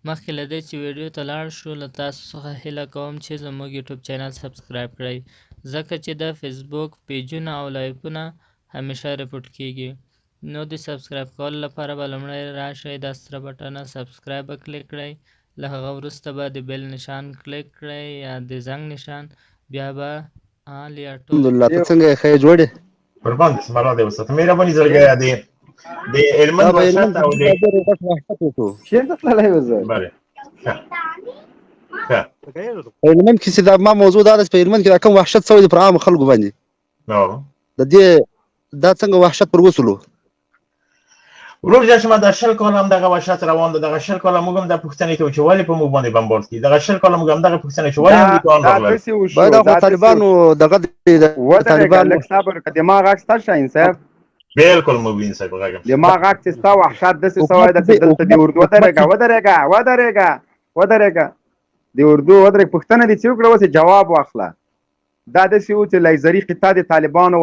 مخکې له دې چې ویډیو ته لاړ شو له تاسو څخه هیله کوم چې زموږ یوټیوب چینل سبسکرایب کړئ ځکه چې د فیسبوک پیجونه او لایفونه همیشه رپورټ کیږي نو د سبسکرایب کولو لپاره به لومړی راشئ دا سره بټنه سبسکرایب به کلیک کړئ له هغه وروسته به د بیل نشان کلیک کړئ یا د زنګ نشان بیا به آل یا ټول الحمدلله ته څنګه یې ښه یې جوړ یې قربان دې اسم الله دې وساته مهرباني زړګیه د هلمند وحشت او د چېرته تللی و زه بله ښه په هلمند کې چې دا ما موضوع دا ده چې په هلمند کې دا کوم وحشت شوی دی پر عامو خلکو باندې د دې دا څنګه وحشت پر وسولو ورور جان شما در 40 کال هم دغه وحشت روان ده دغه 40 کال موږ هم د پوښتنې کوو چې ولې په موږ باندې بمبارد کړي دغه 40 کال موږ هم دغه پوښتنې چې ولې امریکایان راغلل باید خو طالبانو دغه طالبان لږ صبر که دماغ غږ ستا شاهین صاحب بالکل مبین صاحب غږم دماغ غږ چې ستا وحشت داسې سوی ده چې دلته د اردو ودرېږه د اردو ودرېږه پوښتنه دې چې وکړه اوس جواب واخله دا داسې و چې لیزري خطه د طالبانو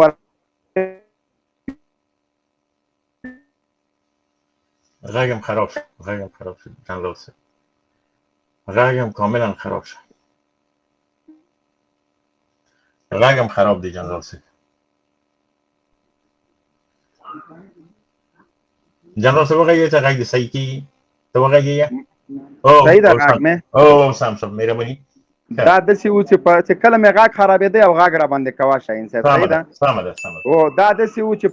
غږم خراب شد جنرال صاحب غږم کاملا خراب شد غږم خراب دی جنرال صاحب جنرال صاحب وغږیږه چې غږ دې صحیح کېږي ته وغږیږه صحیح ده غږ مې سم مهرباني دا داسې و چې کله مې غږ خرابېده او غږ را باندې کوه شاهین صاحب صحیح ده سمه ده او دا داسې و چې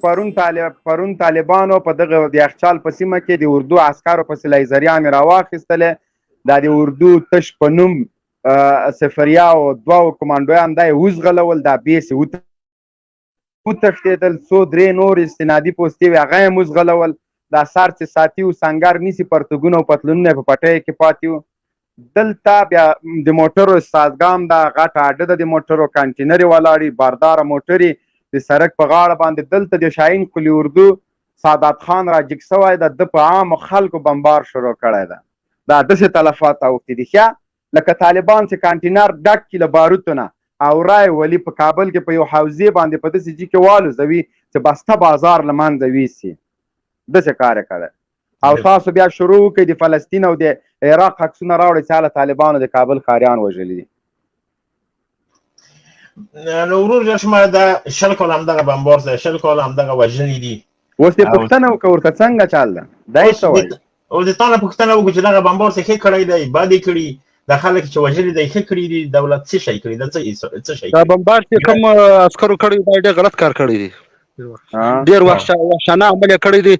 پرون طالبانو په دغه د یخچال په سیمه کې د اردو عسکرو پسې لیزریانې راواخیستلې دا د اردو تش په نوم سفریا او دوه کمانډویان دا یې وزغلول دا بیسې وتښتېدل څو درې نور استنادي پوستې وې هغه یې وزغلول دا سر چې ساتي و سنګر نیسي پرتګونه او پتلونونه په پټیو کې پاتې وو دلته بیا د موټرو سازګام دا غټه اډه ده د موټرو کانټینرې ولاړې بارداره موټرې د سړک په غاړه باندې دلته د شاهین قلي اردو سادات خان را جګ سوی ده د په عامو خلکو بمبار شروع کړی ده دا داسې تلفات اوښتي دي ښه لکه طالبان چې کانټینر ډک کړي له باروتو نه او رای ولي په کابل کې په یو حوزې باندې په داسې جي کې والوزوي چې بسته بازار له منځه ویسي داسې کار یې کړی او تاسو بیا شروع وکړئ د فلسطین او د عراق عکسونه راوړئ چې هله طالبانو د کابل ښاریان وژلي دي نو ورور جان شما دا 40 کال همدغه بمبار ده 40 کال همدغه وژنې دي اوس دې پوښتنه وکړه ورته څنګه چل ده دا یې څه وایي او د تا نه پوښتنه وکړو چې دغه بمبار څه ښه کړی دی بد یې کړي د خلک چې وژلي دی ښه کړي دي دولت څه شی کړي دا څه شی دا بمبار چې کوم عسکرو کړی دا ډېر غلط کار کړی دی ډېر وحشانه عمل یې کړی دی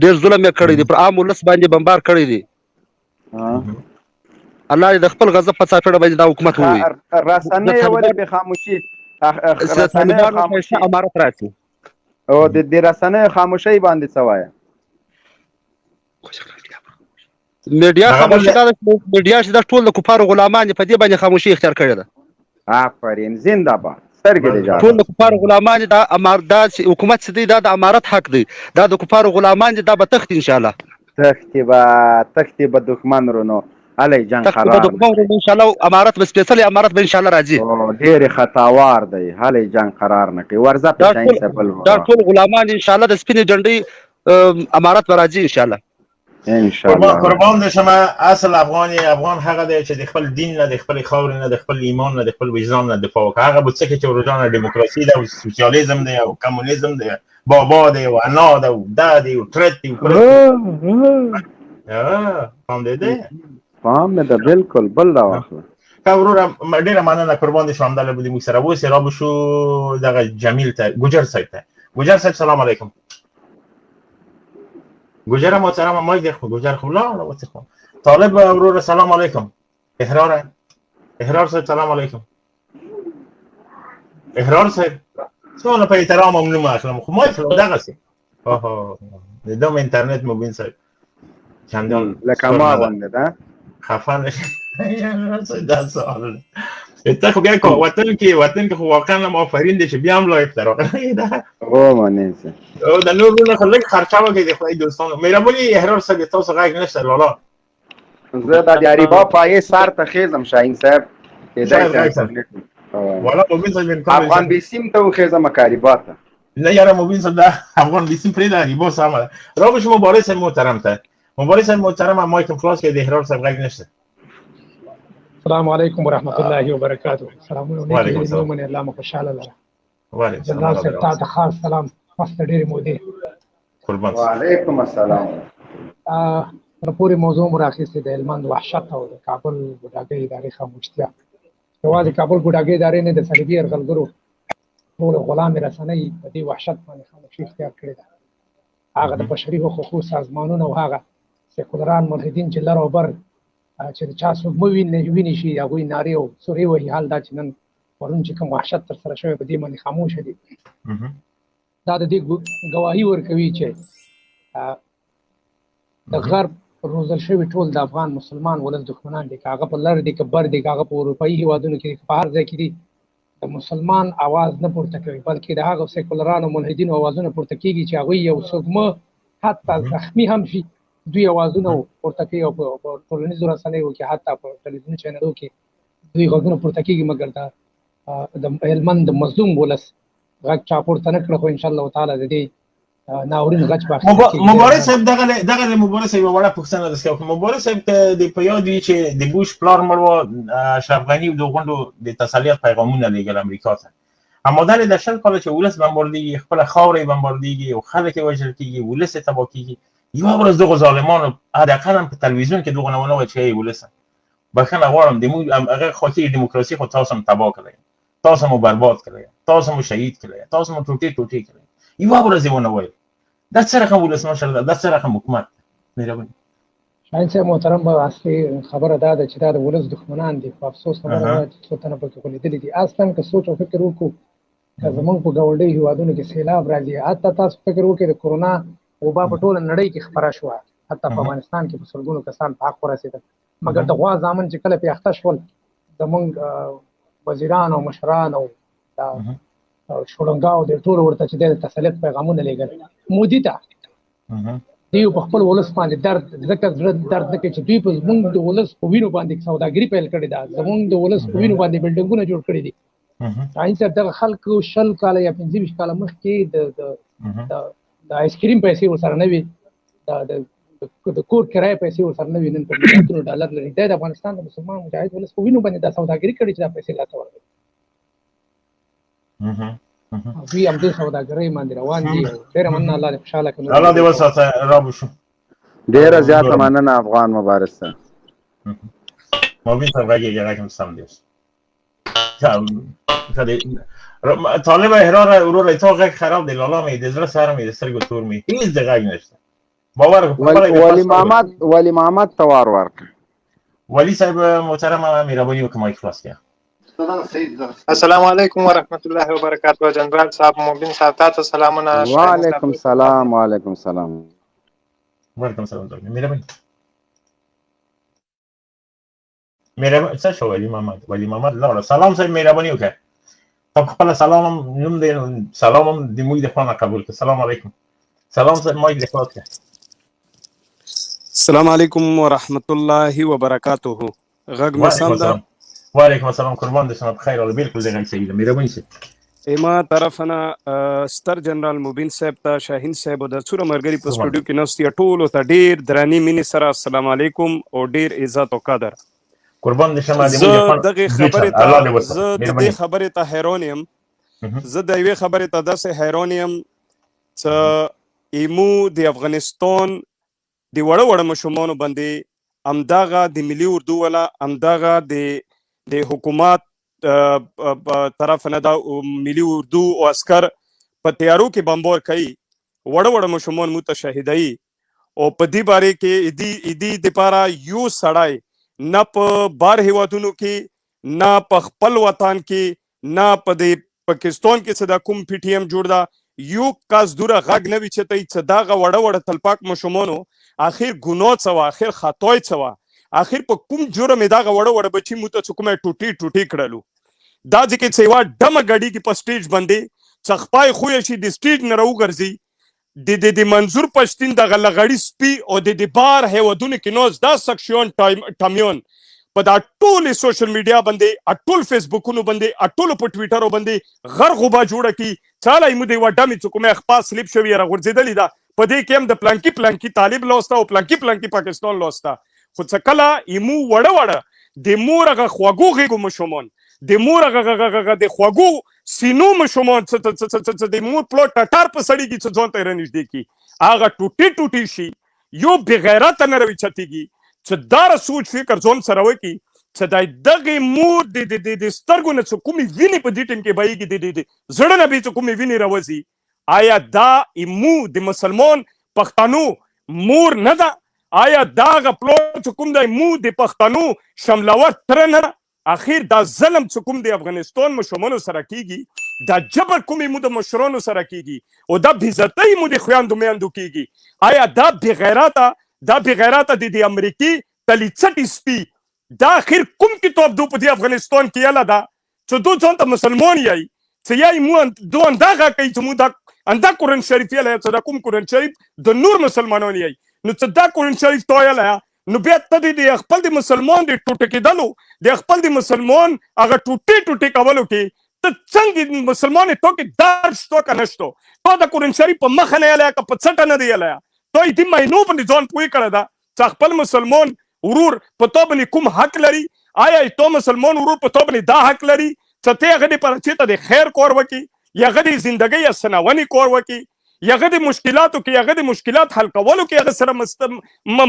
ډېر ظلم یې کړی دی پر عام ولس باندې بمبار کړی دی الله دې د خپل غضب په څاپېړه باندې دا حکومت ووایي رسنۍ ولې بې خاموشي امارت راشي او د رسنیو خاموشۍ باندې څه وایه میډیا خاموشي دا میډیا چې دا ټول د کفارو غلامان دي په دې باندې خاموشي اختیار کړې ده آفرین زنده باد سترګې دې جاره ټول د کفارو غلامان دي دا حکومت چې دی دا د امارت حق دی دا د کفارو غلامان دي دا به تښتي انشاءالله تښتي به دښمن رونو هلی جنګ خراب ان شاء الله امارت به سپېڅلی امارت به ان شاء الله راځي ډېرې خطاوار دی هلی جنګ قرار نه کوي ورځه په شاهین صاحب دا ټول غلامان ان شاء الله د سپینې ډنډۍ امارت به راځي ان شاء الله قربان دې شمه اصل افغان هغه دی چې د خپل دین نه د خپل خاورې نه د خپل ایمان نه د خپل وجدان نه دفاع وکړي هغه به څه کې چې ورجانه دیموکراسي ده او سوسیالیزم دی او کمونیزم دی بابا دی او انا ده او دا دی او ترت دی فهم دې ده فهم مې ده بالکل بل راواخله که وروره ډېره مننه قربان دې شو همدلته به دې موږ سره اوسې را به شو دغه جمیل ته ګوجر صاحب ته ګوجر صاحب سلام علیکم گوجر محترم ما دیگه گوجر خب لا واسه طالب ورور سلام علیکم احرار صاحب سلام علیکم احرار صاحب څونه په احترام هم نه اخلم خو ما فلم دغه سي دوم اینترنت مبین صاحب چندان لکه ما باندې دا خفن دا سوال ته خو بیا وطن کې خو واقعا ما آفرین دي چې بیا هم لایق درو دا او مانه او د نور نه خلک خرچه وکړي د خدای دوستانو مهرباني احرار صاحب تاسو غږ نشته لالا زه د یاري با پای سر ته خیزم شاهین صاحب والا مبین صاحب افغان بیسیم ته خیزم کاریبات نه یاره مبین صاحب افغان بیسیم پرې دا ریبو سم را به شما باره سم محترم ته مبارز محترم مایک خلاص که دهرار صاحب غږ نشته. السلام علیکم ورحمۃ الله وبرکاتہ. سلامونه وعلیکم علیکم السلام. من الله مخشاله لره. وعلیکم جنرال صاحب السلام. ته خاص سلام وخت ډېر مودې قربان. وعلیکم السلام. پوری موضوع مراخصه د هلمند وحشت او د کابل ګډاګي ادارې خاموشتیا. یوازې کابل ګډاګي ادارې نه د صلیبي یرغلګرو ټول غلام رسنۍ په دې وحشت باندې خاموشي اختیار کړې ده. هغه د بشري حقوقو سازمانونو او هغه سیکولران ملحدین چې لر او بر چې د چا څوک ویني شي هغوی نارې او سورې وهي. حال دا چې نن پرون چې کوم وحشت ترسره شوی په دې باندې خاموشه دي. دا د دې ګواهي ورکوي چې د غرب روزل شوي ټول د افغان مسلمان ولس دښمنان دي، که هغه په لر دي که بر دي، که هغه په اروپایي هېوادونو کې دي، که په هر ځای کې دي، د مسلمان اواز نه پورته کوي بلکې د هغه سیکولرانو ملحدینو اوازونه پورته کېږي چې هغوی یو څوک حتی زخمي هم شي دوی اوازونه پورته کوي او په ټولنیزو رسنیو کې حتی په ټلویزیوني چینلونو کې دوی غږونه پورته کېږي، مګر د هلمند د مظلوم ولس غږ چا پورته نه کړه. خو انشاءالله تعالی د دې ناورین غږ به مبارز صاحب دغه مبارز صاحب وړه پوښتنه درڅ کوم. مبارز صاحب ته د په یاد وي چې د بوش پلار مړ و، اشرف غني د غونډو د تسلیت پیغامونه لېږل امریکا ته، اما دا د 20 کال چې ولس بمباردېږي، خپل خاورې بمباردېږي او خلک یې وژل کېږي، ولس یې تباه کېږي، یوه ورځ دغو ظالمانو حداقل هم په تلویزیون کې دغه نه ونه وایي چې ای ولسه بخښنه غواړم هغه خاطر دیموکراسي خو تاسو هم تباه کړی، تاسو مو برباد کړی، تاسو مو شهید کړی، تاسو مو ټوټې کړی، یوه ورځ یې ونه وایي. دا څه رقم ولسمشر ده؟ دا څه رقم حکومت ده؟ مهرباني. شاهین صاحب محترم، به اصلي خبره دا ده چې دا د ولس دښمنان دي. خو افسوس خبره ده چې څو تنه پکې خو لیدلي دي. اصلا که سوچ او فکر وکړو که زمونږ په ګاونډیو هېوادونو کې سیلاب راځي، حتی تاسو فکر وکړئ د کورونا وبا په ټوله نړۍ کې خپره شوه، حتی په افغانستان کې په سلګونو کسان په حق ورسېدل، مګر د غوا زامن چې کله پې اخته شول زمونږ وزیران او مشران او شړنګاو د ټولو ورته چې د تسلیت پیغامونه لېږل مودي ته دوی په خپل ولس باندې درد ځکه زړه درد نه کوي چې دوی په زمونږ د ولس په وینو باندې سوداګري پیل کړې ده، زمونږ د ولس په وینو باندې بلډینګونه جوړ کړي دي. شاهین صاحب دغه خلکو 20 کاله یا 25 کاله مخکې د آیسکریم پیسې ورسره نه وي، د کور کرایه پیسې ورسره نه وي، نن په ملیونونو ډالر لري. دا د افغانستان د مسلمان مجاهد ولس په وینو باندې دا سوداګري کړې چې دا پیسې لاته ورغلي. دوی هم دې سوداګرۍ باندې روان دي. ډېره مننه، الله دې خوشحاله کړي. الله دې وساته. رابو شو ډېره زیاته مننه افغان مبارز صاحب. مبین صاحب راګي راکم سم دي. طالب احرار ورور تا غږ خراب دی، لالا مې د زړه سره مې د سترګو تور مې هیڅ د غږ نشته. باور ولی محمد توار ورک ولی صاحب محترم مهرباني وکړئ مایک خلاص کړئ. السلام علیکم ورحمت الله وبرکاتہ. جنرال صاحب مبین صاحب تاسو سلامونه. وعلیکم السلام. وعلیکم السلام. وعلیکم السلام. مهرباني څه شو ولی محمد لاړه. سلام صاحب مهرباني وکړئ. تاسو خپل سلام نوم دې سلام د موږ د خپل قبول کړئ. السلام علیکم. سلام صاحب مایک دې خلاص کړئ. السلام علیکم ورحمت الله وبرکاتہ. غږ مې سم ده؟ وعلیکم السلام. قربان دې شم. بخیر او بالکل دې غږ صحیح ده. مهرباني سي ایما طرفنا ستر جنرال مبین صاحب ته، شاهین صاحب او د څوره مرګري په سټوډیو کې نوستي ټولو ته ډیر دراني مینې سره السلام علیکم او ډیر عزت او قدر. قربان دې شم. زه دغه خبرې ته حیران یم. زه د یوې خبرې ته داسې حیران یم چې ایمو د افغانستان د وړه ماشومانو باندې همدغه د ملي اردو والا همدغه د حکومت طرف نه دا ملي اردو او عسکر په تیارو کې بمبار کوي، وړه ماشومان مو ته شهیدوي او په دې باره کې دې دپاره یو سړی نه په بار هیوادونو کې نه په خپل وطن کې نه په د پاکستان کې څه دا کوم پی ټی ایم جوړ ده یو کس دوره غږ نه وي چې ته څه دغه وړه تلپاک ماشومانو آخر ګناه څه وه، آخر خطای څه وه، آخر په کوم جرم یې دغه وړه بچي مو ته څه کومه ټوټې کړلو. دا ځکه چې یوه ډمه ګډېږي په سټیج باندې څه خپای خویه شي د سټیج نه راوګرځي د منظور پښتین دغه لغړي سپي او د بار هیوادونو کې نوز دا سکشن ټامیون په دا ټولې سوشل میډیا باندې ټول فیسبوکونو باندې ټولو په ټویټرو باندې غر غوبه جوړه کړي. چاله یې مو د یوه ډمې څه کومه خپا سلیپ شوې راغورځېدلې ده په دې کې هم د پلانکي طالب لوسته او پلانکي پاکستان لوسته، خو څه کله ایمو وړه د مور هغه خوږو غېږو ماشومان، د مور هغه د خوږو سینو ماشومان څه د مور پلو ټټار په سړي کې څه ځان ته رانږدې کړي، هغه ټوټې شي، یو بېغیرته نه راوچتېږي چې دا سوچ فکر ځان سره وکړي چې دغې مور د سترګو نه څه کومې وینې په دې ټیم کې بهیږي، د زړه نه به څه کومې وینې راوځي. آیا دا ایمو د مسلمان پښتنو مور نه ده؟ آیا دا هغه پلو چې کوم دی مو د پښتنو شملور تره نه ده؟ اخر دا ظلم چې کوم د افغانستان مشرانو سره کیږي، دا جبر کوم مو د مشرانو سره کیږي او دا بېعزتۍ مو د خویندو میندو کیږي، آیا دا بېغیرته د امریکي تلیڅټې سپي دا اخر کوم کتاب دو په دې افغانستان کې یاله ده چې دو ځان ته مسلمان یای چې یای مو دو اندغه کوي چې مو دا اندا قرآن شریف یاله چې دا کوم قرآن شریف د نور مسلمانان یای، نو چې دا قرآن شریف تو یاله نو بیا ته د خپل د مسلمان د ټوټه کېدلو د خپل د مسلمان هغه ټوټې کولو کې ته څنګه مسلمان تو کې دار شته که نشته؟ تو د قرآن شریف په مخه نه یاله که په څټه نه دی یاله، تو یې دې مینو باندې ځان پوه کړی ده چې خپل مسلمان ورور په تو باندې کوم حق لري؟ آیا تو مسلمان ورور په تو باندې دا حق لري چې ته هغه دپاره چېرته د خیر کار وکړي، یا هغه د زندګۍ یا سنونې کار وکړي، یا هغه د مشکلاتو کې هغه د مشکلات حل کولو کې هغه سره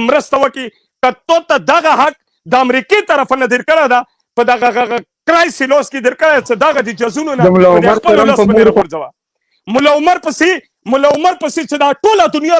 مرسته وکړي؟ که تو ته دغه حق د امریکې طرفه نه در کړی ده، په دغه کرایسي لاس کې در کړی چې دغه د جزونو نه د خپلو لاس باندې راغورځوه. ملا عمر پسې چې دا ټوله دنیا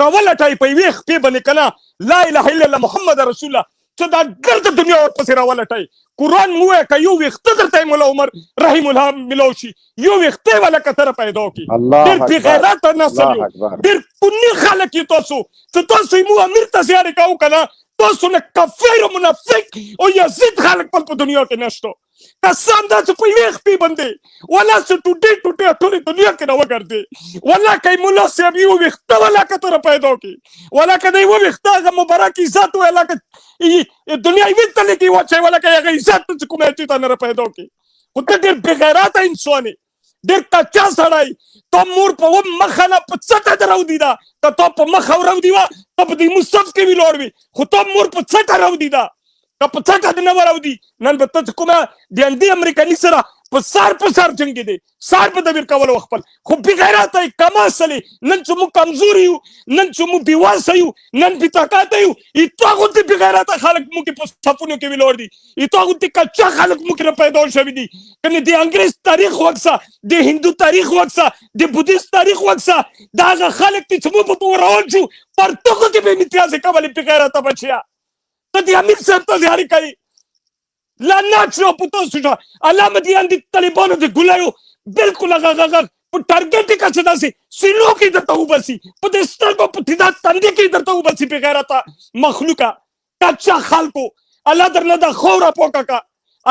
راولټوي په یوې خپې باندې که نه لا اله الا الله محمد رسول الله، چې دا ګرده دنیا ورپسې راولټوي. قرآن مو وایه که یو ویښته درته ملا عمر رحیم الله میلاو شي، یو ویښته به لکه ته راپیدا کړي. ډېر بېغیرته نسل یو، ډېر کوني خلک یې تاسو چې تاسو یې مو امیر ته زیارې کوو که نه، تاسو نه کفر و منافق او یزید خلک بل په دنیا کې نشته. قسم دا چې په یوې خپې باندې ولا څه ټوټې ټولې دنیا کې نه وګرځې، ولا که یې ملا صاحب یو ویښته ولا که ته راپیدا کړي، ولا که د یوه ویښته هغه مبارک عزت ولا که دنیا یوې تلې کې واچوي، ولا که هغه عزت ته چې کومه چي ته نه راپیدا کړي. خو ته ډېر بېغیرته انسان یې، ډېر کچا سړی. تا مور په مخه نه په څټه دې راودي ده، که تا په مخه وراودي وه ته په دې مصف کې ولاړ وي، خو تا مور په څټه راودي ده، که په څټه دې نه وراودي نن به ته چې کومه د همدې امریکایي سره په سر جنګېدې، سر په دبیر کولو خپل، خو بېغیرته یې کماصل یې. نن چې موږ کمزوري یو، نن چې موږ بېوسه یو، نن بېطاقته یو، ایتو غوندې بېغیرته خلک موږ په صفونو کې ولاړ دي، ایتو غوندې کچا خلک موږ را پیدا شوي دي. که نه د انګریز تاریخ وکسه، د هندو تاریخ وکسه، د بودیست تاریخ وکسه، دا هغه خلک دي چې موږ په روان شو پرتوګو کې به امتیازې کولې بېغیرته بچیا. ته د امیر صاحب ته زیارې کوي، لعنت شو په تاسو شه. علامه دیان د طالبانو د ګولیو بالکل هغه په ټارګېټ یې که څه داسې سینو کې درته وباسي، په دې سترګو په دې دا تندې کې درته وباسي بېغیرته مخلوقه کچا خلکو. الله درله دا خوره پوکه که،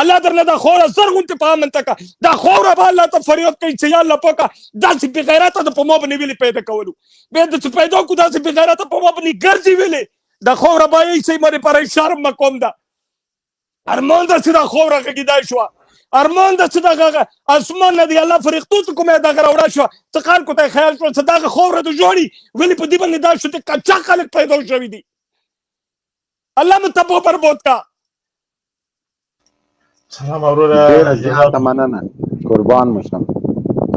الله درله دا خوره زر غونتې په امن ته که، دا خوره به الله ته فریاد کوي چې یا الله پوکه داسې بېغیرته د په ما باندې ویلې پیدا کولو، بیا د چې پیدا کړو داسې بېغیرته په ما باندې ګرځي ویلې، دا خوره به یې صحیح مې لپاره شرم مقام ده. ارمان ده چې دا خوره غږېدای شوه، ارمان ده چې دغه اسمان نه د الله فرښتو څه کومه دغه راوړه شوه چې خلکو ته یې خیال شوه چې دغه خوره د جوړي ولې په دې باندې دا شو چې کچا خلک پیدا شوي دي. الله مو تباه برباد کا. سلام وروره، ډېره زیاته مننه، قربان مو شم.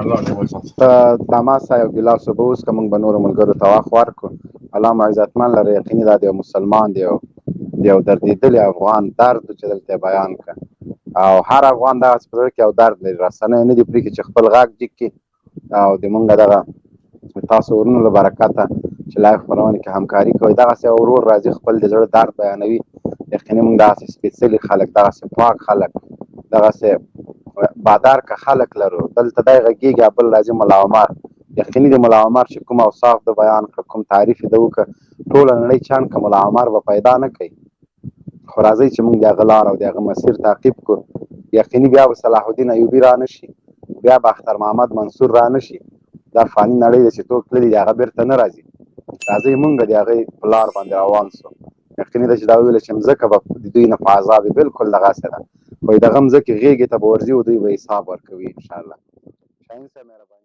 الله دې وساتي. ته تماسه یو ګیلاس اوبه وڅښه، موږ به نورو ملګرو ته وخت ورکړو. الله مو عزتمن لره، یقیني دا د یو مسلمان دی، د یو دردېدلي افغان درد چې دلته بیان کړه، او هر افغان دغسې په زړه کې یو درد لري، رسنۍ نه دي پرېږدي چې خپل غږ جګ کړي، او د مونږ دغه تاسو ورونو له برکته چې لایف خپرونې کې همکاري کوئ، دغسې یو ورور راځي خپل د زړه درد بیانوي. یقیني مونږ دغسې سپېڅلي خلک، دغسې پاک خلک، دغسې بادار که خلک لرو. دلته دی غږېږي، بل راځي ملا عمر، یقیني د ملا عمر چې کوم اوصاف د بیان کړه، کوم تعریف یې د وکړه، ټوله نړۍ چند که ملا عمر به پیدا نه کوي. خو راځئ چې موږ د هغه لار او د هغه مسیر تعقیب کړو. یقیني بیا به صلاح الدین ایوبي را نه شي، بیا به اختر محمد منصور را نه شي. دا فاني نړۍ ده چې څوک تللي د هغه بېرته نه راځي. راځئ موږ د هغې په لار باندې روان سو. یقیني ده چې دا وویله چې مځکه به د دوی نه په عذاب وي، بلکل دغسې ده، خو د هغه مځکې غېږې ته به ورځي او دوی به حساب ورکوي انشاءالله. شاهین صاحب مهرباني.